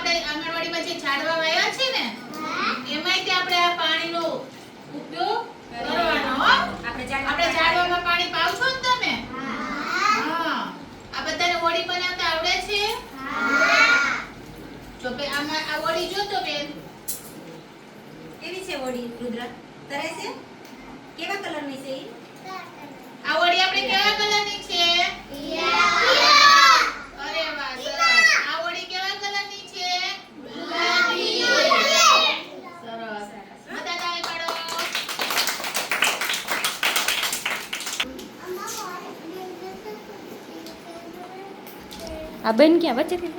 આપણે આંગણવાડીમાં જે ઝાડવા વાવ્યા છે ને એમાંય આપણે આ પાણીનો ઉપયોગ કરવાનો હો. આપણે ઝાડવામાં પાણી પાવ છો ને તમે? હા. આ બધાને હોળી બનાવતા આવડે છે? જો બે આમાં આ હોળી જો તો બેન કેવી છે હોળી રુદ્ર? તરે છે? કેવા કલરની છે ઈ? આ હોળી આપણે કેવા કલરની છે? અરે વાહ સરસ. આ હોળી કેવા કલરની છે? ગુલાબી. સરસ. બધા તાળી પાડો. આ બેન ક્યાં વચ્ચેથી